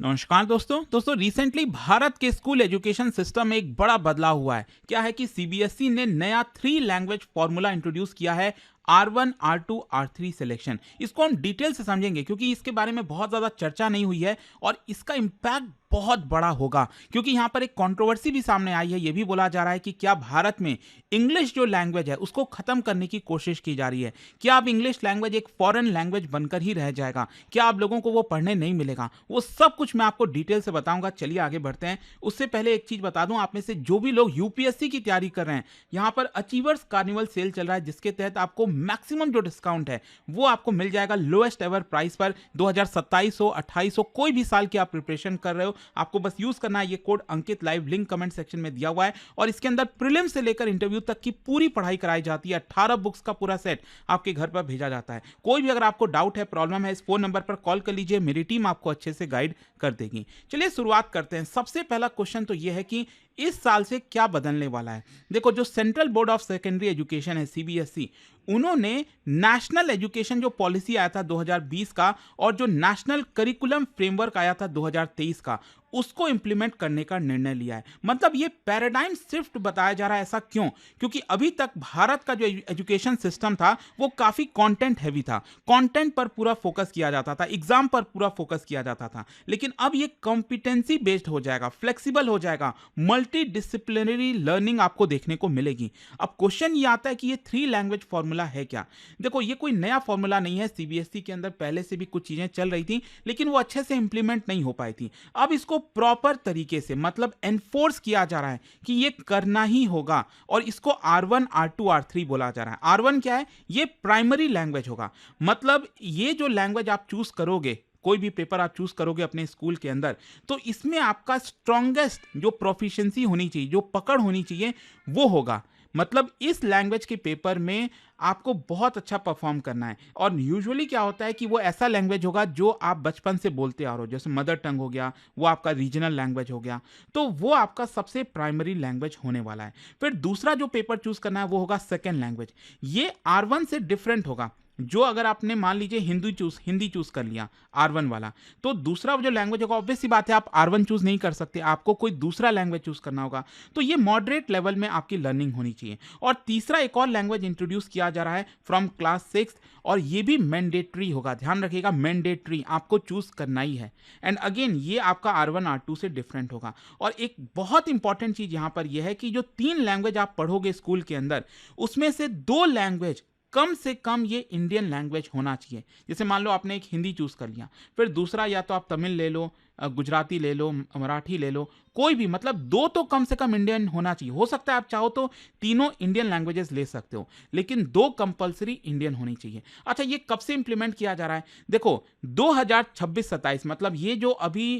नमस्कार दोस्तों रिसेंटली भारत के स्कूल एजुकेशन सिस्टम में एक बड़ा बदलाव हुआ है। क्या है कि सीबीएसई ने नया 3 लैंग्वेज फॉर्मूला इंट्रोड्यूस किया है। R1, R2, R3 selection. इसको हम डिटेल से समझेंगे क्योंकि इसके बारे में बहुत ज़्यादा चर्चा नहीं हुई है और इसका इम्पैक्ट बहुत बड़ा होगा, क्योंकि यहाँ पर एक कंट्रोवर्सी भी सामने आई है। ये भी बोला जा रहा है कि क्या भारत में इंग्लिश जो लैंग्वेज है उसको खत्म करने की कोशिश की जा रही है। क्या अब इंग्लिश लैंग्वेज एक फॉरेन लैंग्वेज बनकर ही रह जाएगा? क्या आप लोगों को वो पढ़ने नहीं मिलेगा? वो सब कुछ मैं आपको डिटेल से बताऊंगा। चलिए आगे बढ़ते हैं। उससे पहले एक चीज बता दूं, आप में से जो भी लोग यूपीएससी की तैयारी कर रहे हैं, यहाँ पर अचीवर्स कार्निवल सेल चल रहा है, जिसके तहत आपको मैक्सिमम जो डिस्काउंट है वो आपको मिल जाएगा लोएस्ट एवर प्राइस पर। 2027 हो 28 हो, कोई भी साल की आप प्रिपरेशन कर रहे हो, आपको बस यूज करना है ये कोड अंकित लाइव, लिंक कमेंट सेक्शन में दिया हुआ है। और इसके अंदर प्रीलिम से लेकर इंटरव्यू तक की पूरी पढ़ाई कराई जाती है। 18 बुक्स का पूरा सेट आपके घर पर भेजा जाता है। कोई भी अगर आपको डाउट है, प्रॉब्लम है, इस फोन नंबर पर कॉल कर लीजिए, मेरी टीम आपको अच्छे से गाइड कर देगी। चलिए शुरुआत करते हैं। सबसे पहला क्वेश्चन तो यह है कि इस साल से क्या बदलने वाला है। देखो, जो central board of secondary education है सीबीएसई, उन्होंने नेशनल एजुकेशन जो पॉलिसी आया था 2020 का और जो नेशनल करिकुलम फ्रेमवर्क आया था 2023 का, उसको इंप्लीमेंट करने का निर्णय लिया है। मतलब ये पैराडाइम शिफ्ट बताया जा रहा है। ऐसा क्यों? क्योंकि अभी तक भारत का जो एजुकेशन सिस्टम था वो काफी कंटेंट हैवी था। कंटेंट पर पूरा फोकस किया जाता था, एग्जाम पर पूरा फोकस किया जाता था। लेकिन अब ये कॉम्पिटेंसी बेस्ड हो जाएगा, फ्लेक्सिबल हो जाएगा, मल्टी डिसिप्लिनरी लर्निंग आपको देखने को मिलेगी। अब क्वेश्चन ये आता है कि ये 3 लैंग्वेज फॉर्मूला है क्या? देखो, ये कोई नया फॉर्मूला नहीं है। सीबीएसई के अंदर पहले से भी कुछ चीजें चल रही थी, लेकिन वो अच्छे से इंप्लीमेंट नहीं हो पाई थी। अब इसको प्रॉपर तरीके से मतलब एनफोर्स किया जा रहा है कि ये करना ही होगा, और इसको R1, R2, R3 बोला जा रहा है। R1 क्या है? ये प्राइमरी लैंग्वेज होगा। मतलब ये जो लैंग्वेज आप चूज करोगे, कोई भी पेपर आप चूज करोगे अपने स्कूल के अंदर, तो इसमें आपका स्ट्रॉन्गेस्ट जो प्रोफिशिएंसी होनी चाहिए, जो पकड़ होनी चाहिए, वो होगा। मतलब इस लैंग्वेज के पेपर में आपको बहुत अच्छा परफॉर्म करना है। और यूजुअली क्या होता है कि वो ऐसा लैंग्वेज होगा जो आप बचपन से बोलते आ रहे हो, जैसे मदर टंग हो गया, वो आपका रीजनल लैंग्वेज हो गया, तो वो आपका सबसे प्राइमरी लैंग्वेज होने वाला है। फिर दूसरा जो पेपर चूज करना है वो होगा सेकेंड लैंग्वेज। ये R1 से डिफरेंट होगा। जो अगर आपने मान लीजिए हिंदी चूज कर लिया R1 वाला, तो दूसरा जो लैंग्वेज होगा, ऑब्वियस सी बात है आप R1 चूज नहीं कर सकते, आपको कोई दूसरा लैंग्वेज चूज करना होगा। तो ये मॉडरेट लेवल में आपकी लर्निंग होनी चाहिए। और तीसरा एक और लैंग्वेज इंट्रोड्यूस किया जा रहा है फ्रॉम क्लास 6, और ये भी मैंडेटरी होगा। ध्यान रखिएगा, मैंडेटरी आपको चूज करना ही है। एंड अगेन ये आपका R1, R2 से डिफरेंट होगा। और एक बहुत इंपॉर्टेंट चीज यहां पर यह है कि जो 3 लैंग्वेज आप पढ़ोगे स्कूल के अंदर, उसमें से 2 लैंग्वेज कम से कम ये इंडियन लैंग्वेज होना चाहिए। जैसे मान लो आपने एक हिंदी चूज कर लिया, फिर दूसरा या तो आप तमिल ले लो, गुजराती ले लो, मराठी ले लो, कोई भी, मतलब 2 तो कम से कम इंडियन होना चाहिए। हो सकता है आप चाहो तो तीनों इंडियन लैंग्वेजेस ले सकते हो, लेकिन 2 कंपलसरी इंडियन होनी चाहिए। अच्छा, ये कब से इंप्लीमेंट किया जा रहा है? देखो, 2026-27, मतलब ये जो अभी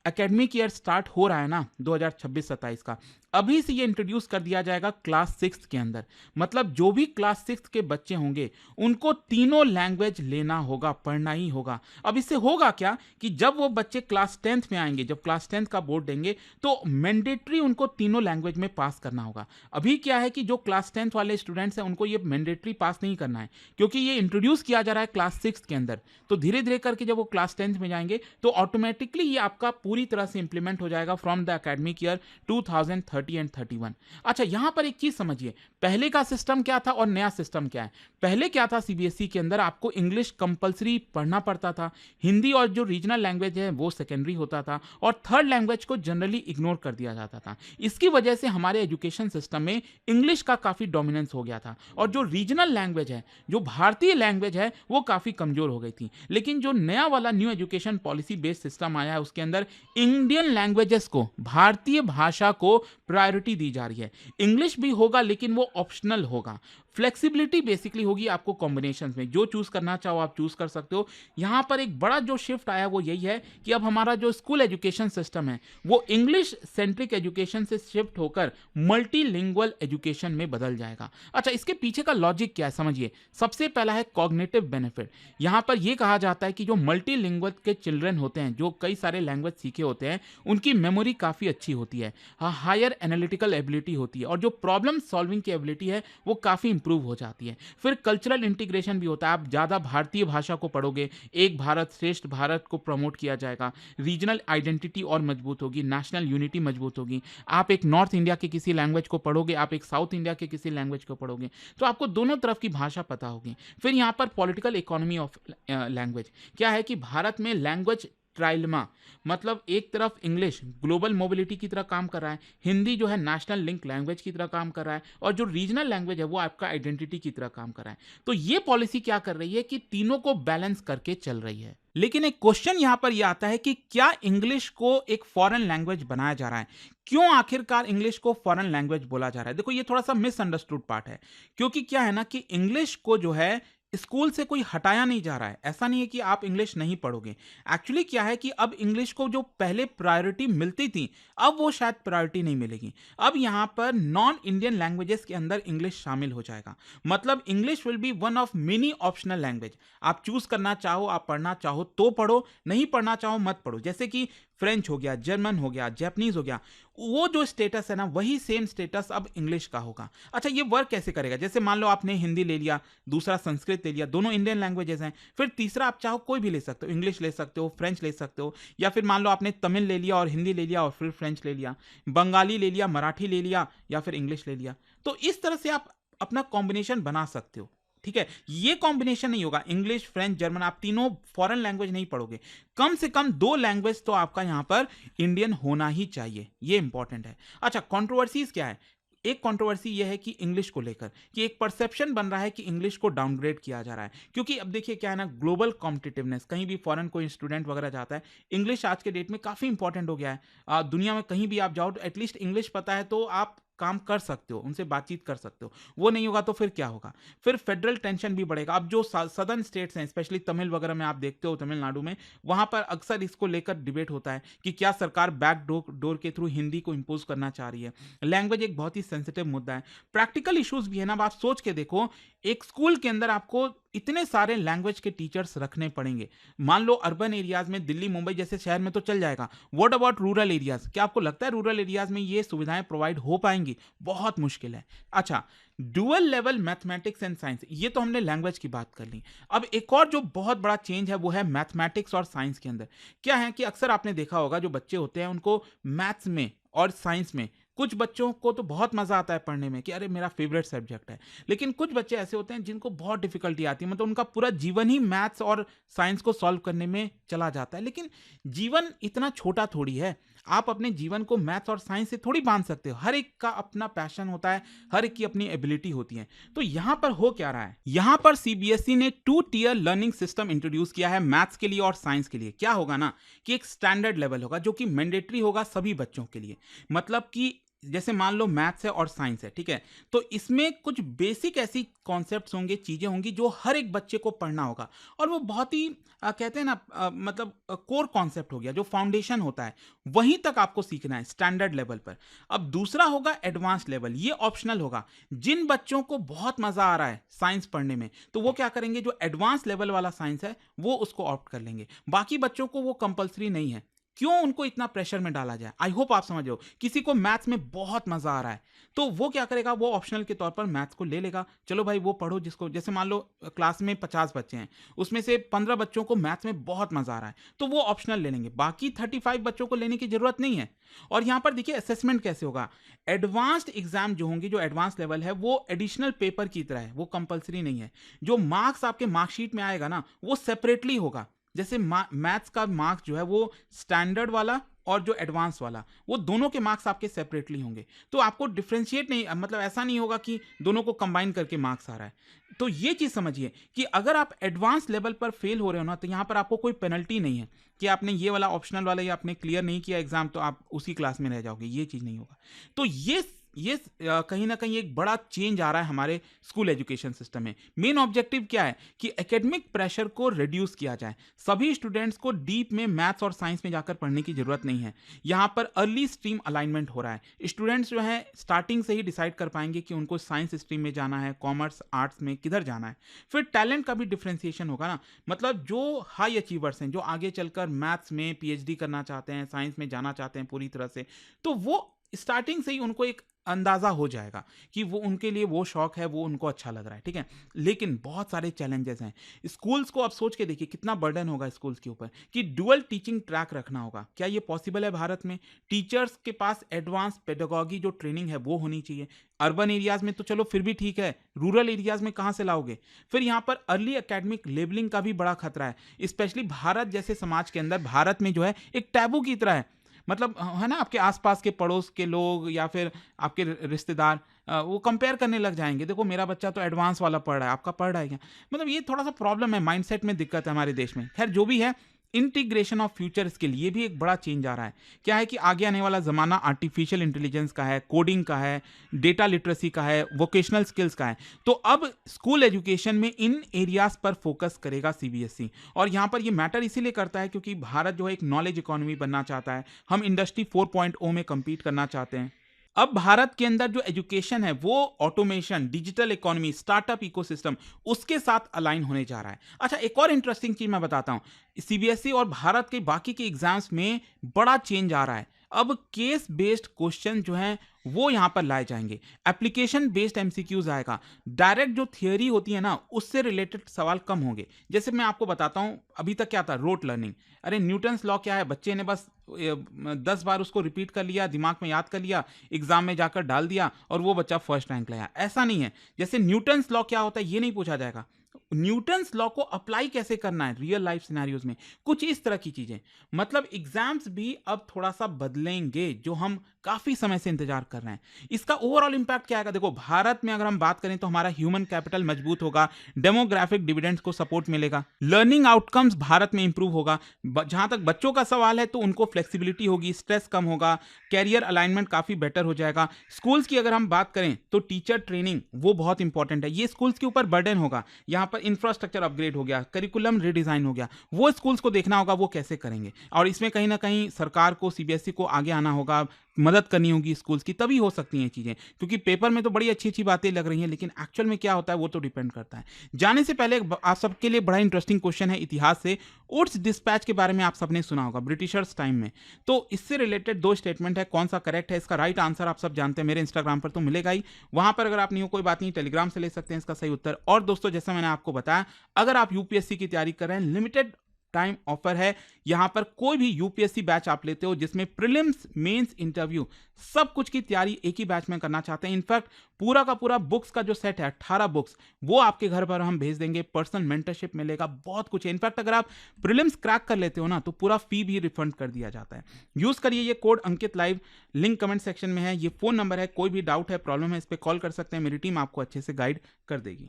एकेडमिक ईयर स्टार्ट हो रहा है ना 2026-27 का, अभी से ये इंट्रोड्यूस कर दिया जाएगा क्लास 6 के अंदर। मतलब जो भी क्लास 6 के बच्चे होंगे उनको तीनों लैंग्वेज लेना होगा, पढ़ना ही होगा। अब इससे होगा क्या कि जब वो बच्चे क्लास 10th में आएंगे, जब क्लास 10th का बोर्ड देंगे, तो मैंडेटरी उनको तीनों लैंग्वेज में पास करना होगा। अभी क्या है कि जो क्लास 10th वाले स्टूडेंट्स हैं उनको ये मैंडेटरी पास नहीं करना है, क्योंकि ये इंट्रोड्यूस किया जा रहा है क्लास 6 के अंदर। तो धीरे धीरे करके जब वो क्लास 10th में जाएंगे तो ऑटोमेटिकली ये आपका पूरी तरह से इंप्लीमेंट हो जाएगा from the academic year 2030 and 31। अच्छा, यहां पर एक चीज समझिए, पहले का सिस्टम क्या था और नया सिस्टम क्या है। पहले क्या था, सीबीएसई के अंदर आपको इंग्लिश कंपलसरी पढ़ना पड़ता था, हिंदी और जो रीजनल लैंग्वेज है वो सेकेंडरी होता था, और थर्ड लैंग्वेज को जनरली इग्नोर कर दिया जाता था। इसकी वजह से हमारे एजुकेशन सिस्टम में इंग्लिश का काफी डोमिनेंस हो गया था, और जो रीजनल लैंग्वेज है, जो भारतीय लैंग्वेज है, वो काफी कमजोर हो गई थी। लेकिन जो नया वाला new education policy based system आया है, उसके अंदर इंडियन लैंग्वेजेस को, भारतीय भाषा को प्रायोरिटी दी जा रही है। इंग्लिश भी होगा लेकिन वो ऑप्शनल होगा। फ्लेक्सिबिलिटी बेसिकली होगी आपको कॉम्बिनेशन में, जो चूज करना चाहो आप चूज कर सकते हो। यहां पर एक बड़ा जो शिफ्ट आया वो यही है कि अब हमारा जो स्कूल एजुकेशन सिस्टम है वो इंग्लिश सेंट्रिक एजुकेशन से शिफ्ट होकर मल्टीलिंगुअल एजुकेशन में बदल जाएगा। अच्छा, इसके पीछे का लॉजिक क्या है समझिए। सबसे पहला है कॉग्निटिव बेनिफिट। यहां पर यह कहा जाता है कि जो मल्टीलिंगुअल के चिल्ड्रन होते हैं, जो कई सारे लैंग्वेज सीखे होते हैं, उनकी मेमोरी काफी अच्छी होती है, हायर एनालिटिकल एबिलिटी होती है, और जो प्रॉब्लम सॉल्विंग की एबिलिटी है वो काफी इंप्रूव हो जाती है। फिर कल्चरल इंटीग्रेशन भी होता है, आप ज़्यादा भारतीय भाषा को पढ़ोगे, एक भारत श्रेष्ठ भारत को प्रमोट किया जाएगा, रीजनल आइडेंटिटी और मजबूत होगी, नेशनल यूनिटी मजबूत होगी। आप एक नॉर्थ इंडिया के किसी लैंग्वेज को पढ़ोगे, आप एक साउथ इंडिया के किसी लैंग्वेज को पढ़ोगे, तो आपको दोनों तरफ की भाषा पता होगी। फिर यहाँ पर पॉलिटिकल इकोनॉमी ऑफ लैंग्वेज क्या है कि भारत में लैंग्वेज ट्राइलमा, मतलब एक तरफ इंग्लिश ग्लोबल मोबिलिटी की तरह काम कर रहा है, हिंदी जो है नेशनल लिंक लैंग्वेज की तरह काम कर रहा है, और जो रीजनल लैंग्वेज है वो आपका आइडेंटिटी की तरह काम कर रहा है। तो ये पॉलिसी क्या कर रही है कि तीनों को बैलेंस करके चल रही है। लेकिन एक क्वेश्चन यहां पर यह आता है कि क्या इंग्लिश को एक फॉरेन लैंग्वेज बनाया जा रहा है? क्यों आखिरकार इंग्लिश को फॉरेन लैंग्वेज बोला जा रहा है? देखो, ये थोड़ा सा मिसअंडरस्टूड पार्ट है, क्योंकि क्या है ना कि इंग्लिश को जो है स्कूल से कोई हटाया नहीं जा रहा है। ऐसा नहीं है कि आप इंग्लिश नहीं पढ़ोगे। एक्चुअली क्या है कि अब इंग्लिश को जो पहले प्रायोरिटी मिलती थी, अब वो शायद प्रायोरिटी नहीं मिलेगी। अब यहाँ पर नॉन इंडियन लैंग्वेजेस के अंदर इंग्लिश शामिल हो जाएगा। मतलब English will be one of many optional language. आप चूज करना चाहो, आप पढ़ना चाहो तो पढ़ो, नहीं पढ़ना चाहो मत पढ़ो। जैसे कि फ्रेंच हो गया, जर्मन हो गया, जापानीज हो गया, वो जो स्टेटस है ना, वही सेम स्टेटस अब इंग्लिश का होगा। अच्छा, ये वर्क कैसे करेगा? जैसे मान लो आपने हिंदी ले लिया, दूसरा संस्कृत ले लिया, दोनों इंडियन लैंग्वेजेस हैं। फिर तीसरा आप चाहो कोई भी ले सकते हो, इंग्लिश ले सकते हो, फ्रेंच ले सकते हो, या फिर मान लो आपने तमिल ले लिया और हिंदी ले लिया और फिर फ्रेंच ले लिया, बंगाली ले लिया, मराठी ले लिया, या फिर इंग्लिश ले लिया। तो इस तरह से आप अपना कॉम्बिनेशन बना सकते हो। ठीक है, ये कॉम्बिनेशन नहीं होगा इंग्लिश, फ्रेंच, जर्मन, आप तीनों फॉरेन लैंग्वेज नहीं पढ़ोगे। कम से कम 2 लैंग्वेज तो आपका यहां पर इंडियन होना ही चाहिए, ये इंपॉर्टेंट है। अच्छा, कंट्रोवर्सीज क्या है? एक कंट्रोवर्सी यह है कि इंग्लिश को लेकर कि एक परसेप्शन बन रहा है कि इंग्लिश को डाउनग्रेड किया जा रहा है, क्योंकि अब देखिए क्या है ना, ग्लोबल कॉम्पिटिटिवनेस, कहीं भी फॉरेन कोई स्टूडेंट वगैरह जाता है, इंग्लिश आज के डेट में काफ़ी इंपॉर्टेंट हो गया है। दुनिया में कहीं भी आप जाओ तो एटलीस्ट इंग्लिश पता है तो आप काम कर सकते हो, उनसे बातचीत कर सकते हो। वो नहीं होगा तो फिर क्या होगा? फिर फेडरल टेंशन भी बढ़ेगा। अब जो सदर्न स्टेट्स हैं, स्पेशली तमिल वगैरह में आप देखते हो, तमिलनाडु में, वहां पर अक्सर इसको लेकर डिबेट होता है कि क्या सरकार बैक डोर के थ्रू हिंदी को इंपोज करना चाह रही है। लैंग्वेज एक बहुत ही सेंसिटिव मुद्दा है। प्रैक्टिकल इश्यूज भी है ना। अब आप सोच के देखो, एक स्कूल के अंदर आपको इतने सारे लैंग्वेज के टीचर्स रखने पड़ेंगे। मान लो अर्बन एरियाज में, दिल्ली मुंबई जैसे शहर में तो चल जाएगा, व्हाट अबाउट रूरल एरियाज? क्या आपको लगता है रूरल एरियाज में ये सुविधाएं प्रोवाइड हो पाएंगी? बहुत मुश्किल है। अच्छा, dual level mathematics and science, ये तो हमने लैंग्वेज की बात कर ली। अब एक और जो बहुत बड़ा चेंज है वो है मैथमेटिक्स और साइंस के अंदर। क्या है कि अक्सर आपने देखा होगा, जो बच्चे होते हैं उनको मैथ्स में और साइंस में, कुछ बच्चों को तो बहुत मजा आता है पढ़ने में कि अरे मेरा फेवरेट सब्जेक्ट है, लेकिन कुछ बच्चे ऐसे होते हैं जिनको बहुत डिफिकल्टी आती है, मतलब उनका पूरा जीवन ही मैथ्स और साइंस को सॉल्व करने में चला जाता है। लेकिन जीवन इतना छोटा थोड़ी है, आप अपने जीवन को मैथ्स और साइंस से थोड़ी बांध सकते हो। हर एक का अपना पैशन होता है, हर एक की अपनी एबिलिटी होती है। तो यहां पर हो क्या रहा है? यहां पर सीबीएसई ने 2 टियर लर्निंग सिस्टम इंट्रोड्यूस किया है मैथ्स के लिए और साइंस के लिए। क्या होगा ना कि एक स्टैंडर्ड लेवल होगा जो कि मैंडेटरी होगा सभी बच्चों के लिए। मतलब कि जैसे मान लो मैथ्स है और साइंस है, ठीक है, तो इसमें कुछ बेसिक ऐसी कॉन्सेप्ट्स होंगे, चीजें होंगी जो हर एक बच्चे को पढ़ना होगा, और वो बहुत ही कहते हैं ना, मतलब कोर कॉन्सेप्ट हो गया, जो फाउंडेशन होता है वहीं तक आपको सीखना है स्टैंडर्ड लेवल पर। अब दूसरा होगा एडवांस लेवल, ये ऑप्शनल होगा। जिन बच्चों को बहुत मजा आ रहा है साइंस पढ़ने में, तो वो क्या करेंगे, जो एडवांस लेवल वाला साइंस है वो उसको ऑप्ट कर लेंगे। बाकी बच्चों को वो कंपलसरी नहीं है। क्यों उनको इतना प्रेशर में डाला जाए? आई होप आप समझ रहे हो। किसी को मैथ्स में बहुत मजा आ रहा है तो वो क्या करेगा, वो ऑप्शनल के तौर पर मैथ्स को ले लेगा। चलो भाई वो पढ़ो, जिसको, जैसे मान लो क्लास में 50 बच्चे हैं, उसमें से 15 बच्चों को मैथ्स में बहुत मजा आ रहा है तो वो ऑप्शनल ले लेंगे, बाकी 35 बच्चों को लेने की जरूरत नहीं है। और यहां पर देखिए असेसमेंट कैसे होगा। एडवांस्ड एग्जाम जो होंगे, जो एडवांस लेवल है, वो एडिशनल पेपर की तरह है, वो कंपलसरी नहीं है। जो मार्क्स आपके मार्कशीट में आएगा ना, वो सेपरेटली होगा। जैसे मैथ्स का मार्क्स जो है वो स्टैंडर्ड वाला और जो एडवांस वाला, वो दोनों के मार्क्स आपके सेपरेटली होंगे। तो आपको डिफरेंशिएट नहीं, मतलब ऐसा नहीं होगा कि दोनों को कंबाइन करके मार्क्स आ रहा है। तो ये चीज समझिए कि अगर आप एडवांस लेवल पर फेल हो रहे हो ना, तो यहां पर आपको कोई पेनल्टी नहीं है कि आपने ये वाला ऑप्शनल वाला या आपने क्लियर नहीं किया एग्जाम तो आप उसी क्लास में रह जाओगे, ये चीज नहीं होगा। तो ये कहीं ना कहीं एक बड़ा चेंज आ रहा है हमारे स्कूल एजुकेशन सिस्टम में। मेन ऑब्जेक्टिव क्या है कि एकेडमिक प्रेशर को रिड्यूस किया जाए। सभी स्टूडेंट्स को डीप में मैथ्स और साइंस में जाकर पढ़ने की जरूरत नहीं है। यहां पर अर्ली स्ट्रीम अलाइनमेंट हो रहा है। स्टूडेंट्स जो है स्टार्टिंग से ही डिसाइड कर पाएंगे कि उनको साइंस स्ट्रीम में जाना है, कॉमर्स, आर्ट्स में किधर जाना है। फिर टैलेंट का भी डिफ्रेंसिएशन होगा ना, मतलब जो हाई अचीवर्स हैं, जो आगे चलकर मैथ्स में पीएचडी करना चाहते हैं, साइंस में जाना चाहते हैं पूरी तरह से, तो वो स्टार्टिंग से ही उनको एक अंदाजा हो जाएगा कि वो उनके लिए वो शौक है, वो उनको अच्छा लग रहा है, ठीक है। लेकिन बहुत सारे चैलेंजेस हैं स्कूल्स को। अब सोच के देखिए कितना बर्डन होगा स्कूल्स के ऊपर कि डुअल टीचिंग ट्रैक रखना होगा। क्या ये पॉसिबल है भारत में? टीचर्स के पास एडवांस पेडागॉजी जो ट्रेनिंग है वो होनी चाहिए। अर्बन एरियाज में तो चलो फिर भी ठीक है, रूरल एरियाज में कहाँ से लाओगे? फिर यहाँ पर अर्ली एकेडमिक लेबलिंग का भी बड़ा खतरा है, स्पेशली भारत जैसे समाज के अंदर। भारत में जो है एक टैबू की तरह है, मतलब है ना, आपके आसपास के पड़ोस के लोग या फिर आपके रिश्तेदार वो कंपेयर करने लग जाएंगे, देखो मेरा बच्चा तो एडवांस वाला पढ़ रहा है, आपका पढ़ रहा है क्या? मतलब ये थोड़ा सा प्रॉब्लम है, माइंडसेट में दिक्कत है हमारे देश में। खैर जो भी है, इंटीग्रेशन ऑफ फ्यूचर स्किल ये भी एक बड़ा चेंज आ रहा है। क्या है कि आगे आने वाला ज़माना आर्टिफिशियल इंटेलिजेंस का है, कोडिंग का है, डेटा लिटरेसी का है, वोकेशनल स्किल्स का है। तो अब स्कूल एजुकेशन में इन एरियाज पर फोकस करेगा सीबीएसई। और यहाँ पर ये मैटर इसीलिए करता है क्योंकि भारत जो है एक नॉलेज इकोनॉमी बनना चाहता है, हम इंडस्ट्री 4.0 में कम्पीट करना चाहते हैं। अब भारत के अंदर जो एजुकेशन है वो automation, digital economy, startup ecosystem उसके साथ अलाइन होने जा रहा है। अच्छा, एक और इंटरेस्टिंग चीज मैं बताता हूं, सीबीएसई और भारत के बाकी के एग्जाम्स में बड़ा चेंज आ रहा है। अब केस बेस्ड क्वेश्चन जो हैं वो यहां पर लाए जाएंगे, एप्लीकेशन बेस्ड एमसीक्यूज आएगा। डायरेक्ट जो थियोरी होती है ना उससे रिलेटेड सवाल कम होंगे। जैसे मैं आपको बताता हूं, अभी तक क्या था, रोट लर्निंग। अरे न्यूटन्स लॉ क्या है, बच्चे ने बस 10 बार उसको रिपीट कर लिया, दिमाग में याद कर लिया, एग्जाम में जाकर डाल दिया और वो बच्चा फर्स्ट रैंक लाया। ऐसा नहीं है। जैसे न्यूटन्स लॉ क्या होता है ये नहीं पूछा जाएगा, न्यूटन्स लॉ को अप्लाई कैसे करना है रियल लाइफ सिनेरियोज में, कुछ इस तरह की चीजें। मतलब एग्जाम्स भी अब थोड़ा सा बदलेंगे, जो हम काफी समय से इंतजार कर रहे हैं। इसका ओवरऑल इंपैक्ट क्या आएगा? देखो भारत में अगर हम बात करें तो हमारा ह्यूमन कैपिटल मजबूत होगा, डेमोग्राफिक डिविडेंड्स को सपोर्ट मिलेगा, लर्निंग आउटकम्स भारत में इंप्रूव होगा। जहां तक बच्चों का सवाल है तो उनको फ्लेक्सिबिलिटी होगी, स्ट्रेस कम होगा, कैरियर अलाइनमेंट काफी बेटर हो जाएगा। स्कूल्स की अगर हम बात करें तो टीचर ट्रेनिंग वो बहुत इंपॉर्टेंट है, ये स्कूल्स के ऊपर बर्डन होगा। यहाँ पर इंफ्रास्ट्रक्चर अपग्रेड हो गया, करिकुलम रिडिजाइन हो गया, वो स्कूल्स को देखना होगा वो कैसे करेंगे। और इसमें कहीं ना कहीं सरकार को, सीबीएसई को आगे आना होगा, मदद करनी होगी स्कूल्स की, तभी हो सकती हैं चीजें। क्योंकि पेपर में तो बड़ी अच्छी अच्छी बातें लग रही हैं, लेकिन एक्चुअल में क्या होता है वो तो डिपेंड करता है। जाने से पहले आप सबके लिए बड़ा इंटरेस्टिंग क्वेश्चन है इतिहास से। वुड्स डिस्पैच के बारे में आप सबने सुना होगा, ब्रिटिशर्स टाइम में। तो इससे रिलेटेड 2 स्टेटमेंट है, कौन सा करेक्ट है, इसका राइट आंसर आप सब जानते हैं, मेरे इंस्टाग्राम पर तो मिलेगा ही। वहां पर अगर आप नहीं हो कोई बात नहीं, टेलीग्राम से ले सकते हैं इसका सही उत्तर। और दोस्तों जैसा मैंने आपको बताया, अगर आप यूपीएससी की तैयारी कर रहे हैं, लिमिटेड टाइम ऑफर है। यहां पर कोई भी यूपीएससी बैच आप लेते हो जिसमें प्रीलिम्स, मेंस, इंटरव्यू सब कुछ की तैयारी एक ही बैच में करना चाहते हैं। इनफैक्ट पूरा का पूरा बुक्स का जो सेट है 18 बुक्स वो आपके घर पर हम भेज देंगे, पर्सनल मेंटरशिप मिलेगा, बहुत कुछ है। इनफैक्ट अगर आप प्रीलिम्स क्रैक कर लेते हो ना तो पूरा फी भी रिफंड कर दिया जाता है। यूज करिए ये कोड अंकित लाइव, लिंक कमेंट सेक्शन में है। ये फोन नंबर है, कोई भी डाउट है, प्रॉब्लम है, इस पर कॉल कर सकते हैं, मेरी टीम आपको अच्छे से गाइड कर देगी।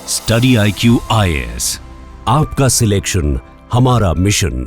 स्टडी IQ IAS, आपका सिलेक्शन हमारा मिशन।